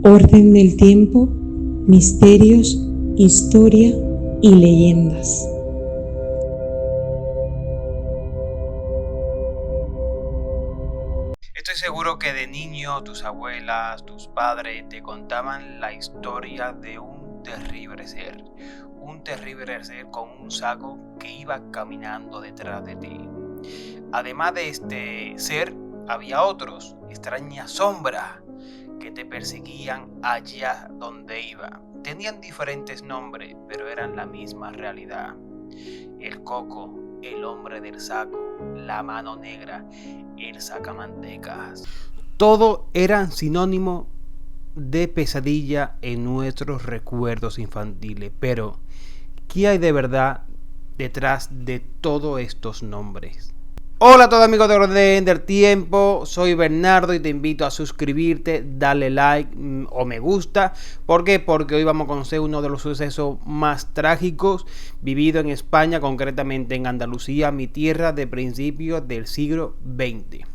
Orden del tiempo, misterios, historia y leyendas. Estoy seguro que de niño tus abuelas, tus padres te contaban la historia de un terrible ser con un saco que iba caminando detrás de ti. Además de este ser, había otros, extrañas sombras, que te perseguían allá donde iba. Tenían diferentes nombres, pero eran la misma realidad. El coco, el hombre del saco, la mano negra, el sacamantecas. Todo eran sinónimo de pesadilla en nuestros recuerdos infantiles. Pero, ¿qué hay de verdad detrás de todos estos nombres? Hola a todos amigos de Orden del Tiempo, soy Bernardo y te invito a suscribirte, darle like o me gusta. ¿Por qué? Porque hoy vamos a conocer uno de los sucesos más trágicos vividos en España, concretamente en Andalucía, mi tierra, de principios del siglo XX.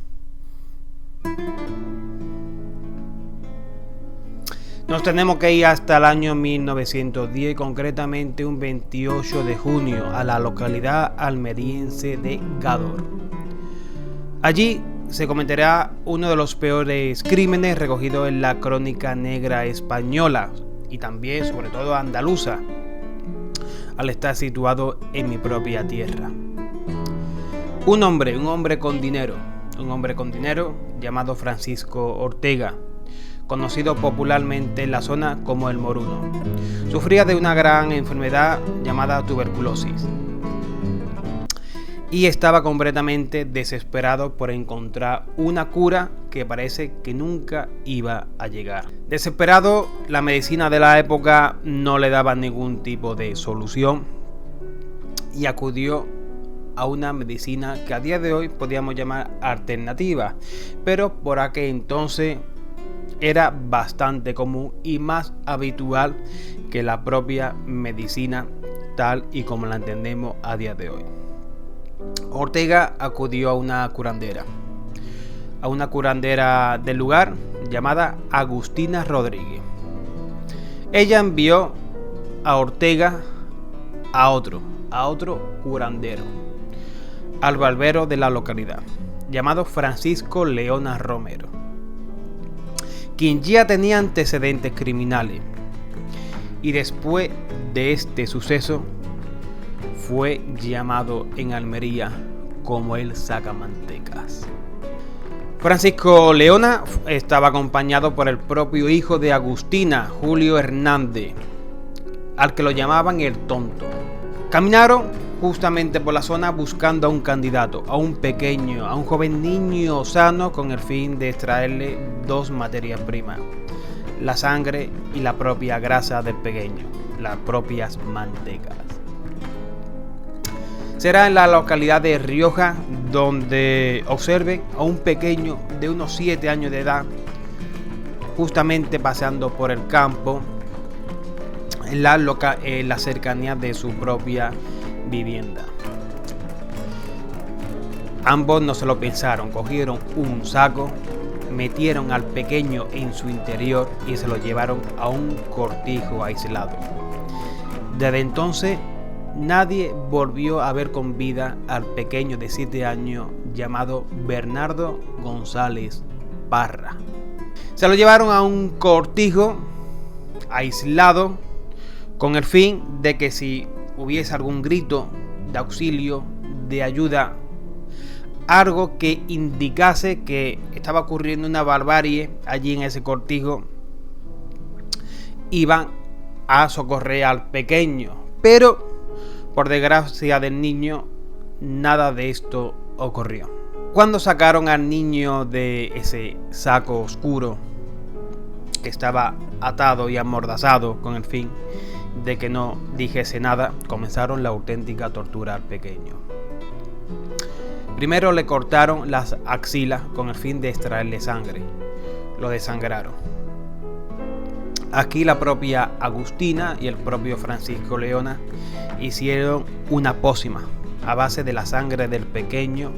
Nos tenemos que ir hasta el año 1910, concretamente un 28 de junio, a la localidad almeriense de Gádor. Allí se cometerá uno de los peores crímenes recogidos en la crónica negra española y también, sobre todo, andaluza, al estar situado en mi propia tierra. Un hombre con dinero llamado Francisco Ortega, conocido popularmente en la zona como el Moruno, sufría de una gran enfermedad llamada tuberculosis y estaba completamente desesperado por encontrar una cura que parece que nunca iba a llegar. Desesperado, la medicina de la época no le daba ningún tipo de solución y acudió a una medicina que a día de hoy podríamos llamar alternativa, pero por aquel entonces era bastante común y más habitual que la propia medicina tal y como la entendemos a día de hoy. Ortega acudió a una curandera del lugar llamada Agustina Rodríguez. Ella envió a Ortega a otro curandero, al barbero de la localidad, llamado Francisco Leona Romero, quien ya tenía antecedentes criminales, y después de este suceso fue llamado en Almería como el sacamantecas. Francisco Leona estaba acompañado por el propio hijo de Agustina, Julio Hernández, al que lo llamaban el tonto. Caminaron justamente por la zona buscando a un candidato, a un joven niño sano, con el fin de extraerle dos materias primas: la sangre y la propia grasa del pequeño, las propias mantecas. Será en la localidad de Rioja donde observen a un pequeño de unos 7 años de edad, justamente paseando por el campo en la cercanía de su propia vivienda. Ambos no se lo pensaron, cogieron un saco, metieron al pequeño en su interior y se lo llevaron a un cortijo aislado. Desde entonces nadie volvió a ver con vida al pequeño de 7 años llamado Bernardo González Parra. Se lo llevaron a un cortijo aislado con el fin de que si hubiese algún grito de auxilio, de ayuda, algo que indicase que estaba ocurriendo una barbarie allí en ese cortijo, iban a socorrer al pequeño. Pero por desgracia del niño, nada de esto ocurrió. Cuando sacaron al niño de ese saco oscuro que estaba atado y amordazado con el fin de que no dijese nada, comenzaron la auténtica tortura al pequeño. Primero le cortaron las axilas con el fin de extraerle sangre. Lo desangraron. Aquí la propia Agustina y el propio Francisco Leona hicieron una pócima a base de la sangre del pequeño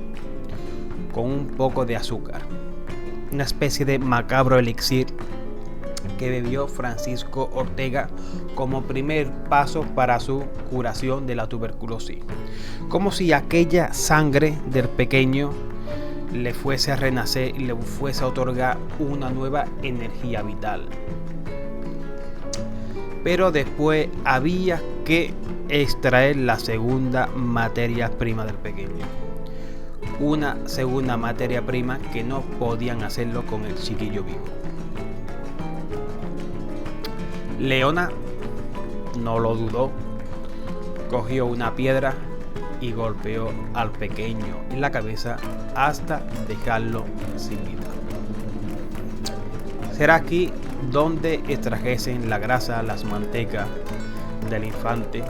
con un poco de azúcar, una especie de macabro elixir que bebió Francisco Ortega como primer paso para su curación de la tuberculosis, como si aquella sangre del pequeño le fuese a renacer y le fuese a otorgar una nueva energía vital. Pero después había que extraer la segunda materia prima del pequeño. Una segunda materia prima que no podían hacerlo con el chiquillo vivo. Leona no lo dudó, cogió una piedra y golpeó al pequeño en la cabeza hasta dejarlo sin vida. Será aquí donde extrajesen la grasa, las mantecas del infante,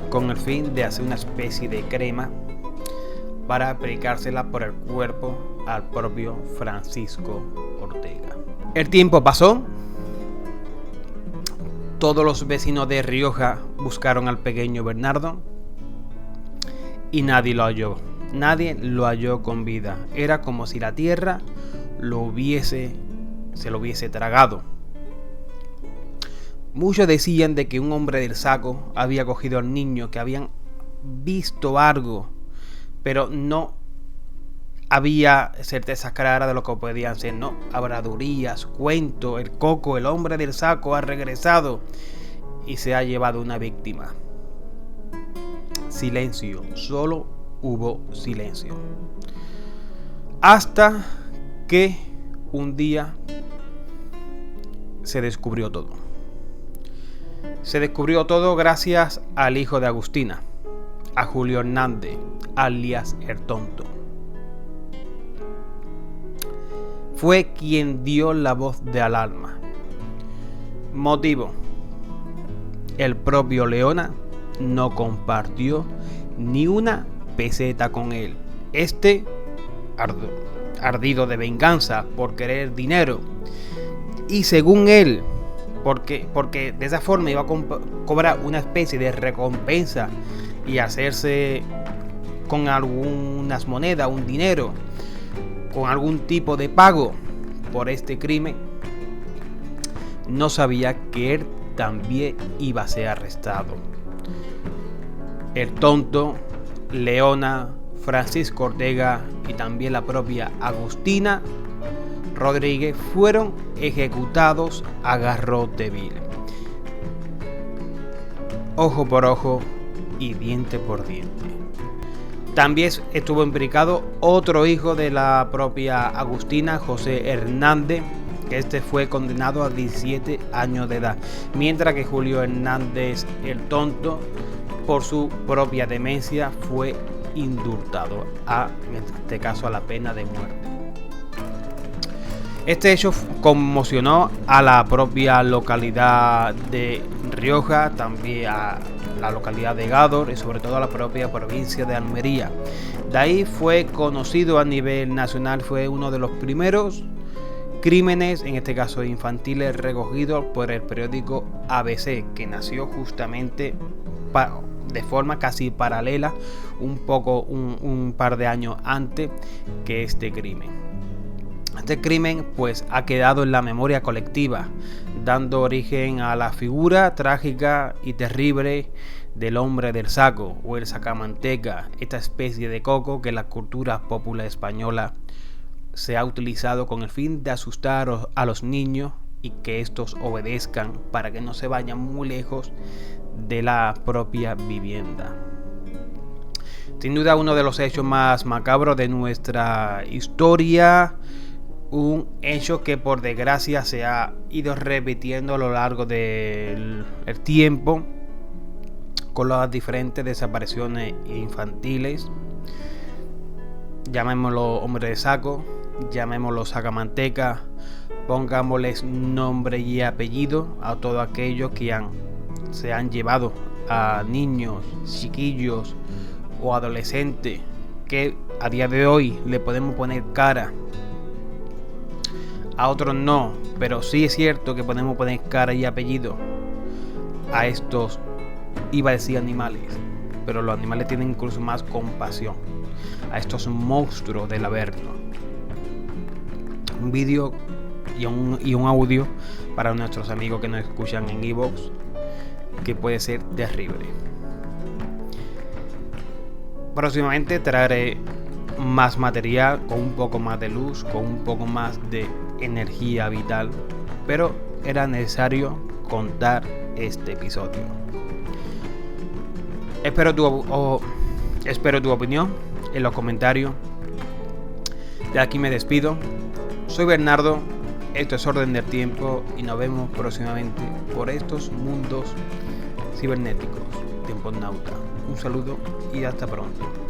con el fin de hacer una especie de crema para aplicársela por el cuerpo al propio Francisco Ortega. El tiempo pasó. Todos los vecinos de Rioja buscaron al pequeño Bernardo y nadie lo halló. Nadie lo halló con vida. Era como si la tierra se lo hubiese tragado. Muchos decían de que un hombre del saco había cogido al niño, que habían visto algo, pero no había certeza clara de lo que podían ser, ¿no? Habladurías, cuentos, el coco, el hombre del saco ha regresado y se ha llevado una víctima. Silencio, solo hubo silencio. Hasta que un día se descubrió todo. Se descubrió todo gracias al hijo de Agustina, a Julio Hernández, alias El Tonto. Fue quien dio la voz de alarma. Motivo: el propio Leona no compartió ni una peseta con él. Este, ardido de venganza por querer dinero, y según él, porque de esa forma iba a cobrar una especie de recompensa y hacerse con algunas monedas, un dinero, con algún tipo de pago por este crimen, no sabía que él también iba a ser arrestado. El Tonto, Leona, Francisco Ortega y también la propia Agustina Rodríguez fueron ejecutados a garrote vil, ojo por ojo y diente por diente. También estuvo implicado otro hijo de la propia Agustina, José Hernández, que este fue condenado a 17 años de edad, mientras que Julio Hernández El Tonto, por su propia demencia, fue indultado en este caso a la pena de muerte. Este hecho conmocionó a la propia localidad de Rioja, también a la localidad de Gádor y sobre todo a la propia provincia de Almería. De ahí fue conocido a nivel nacional, fue uno de los primeros crímenes, en este caso infantiles, recogidos por el periódico ABC, que nació justamente de forma casi paralela, un par de años antes que este crimen. Este crimen pues ha quedado en la memoria colectiva, dando origen a la figura trágica y terrible del hombre del saco o el sacamanteca, esta especie de coco que en la cultura popular española se ha utilizado con el fin de asustar a los niños y que estos obedezcan para que no se vayan muy lejos de la propia vivienda. Sin duda uno de los hechos más macabros de nuestra historia, un hecho que por desgracia se ha ido repitiendo a lo largo del tiempo con las diferentes desapariciones infantiles, llamémoslo hombre de saco, llamémoslo sacamanteca, pongámosles nombre y apellido a todo aquello que se han llevado a niños, chiquillos o adolescentes que a día de hoy le podemos poner cara. A otros no, pero sí es cierto que podemos poner cara y apellido a estos, iba a decir animales, pero los animales tienen incluso más compasión, a estos monstruos del Averno. Un vídeo y un audio para nuestros amigos que nos escuchan en iVoox, que puede ser terrible. Próximamente traeré más material con un poco más de luz, con un poco más de energía vital, pero era necesario contar este episodio. Espero tu opinión en los comentarios. De aquí me despido. Soy Bernardo, esto es Orden del Tiempo y nos vemos próximamente por estos mundos cibernéticos. Tiempo Nauta. Un saludo y hasta pronto.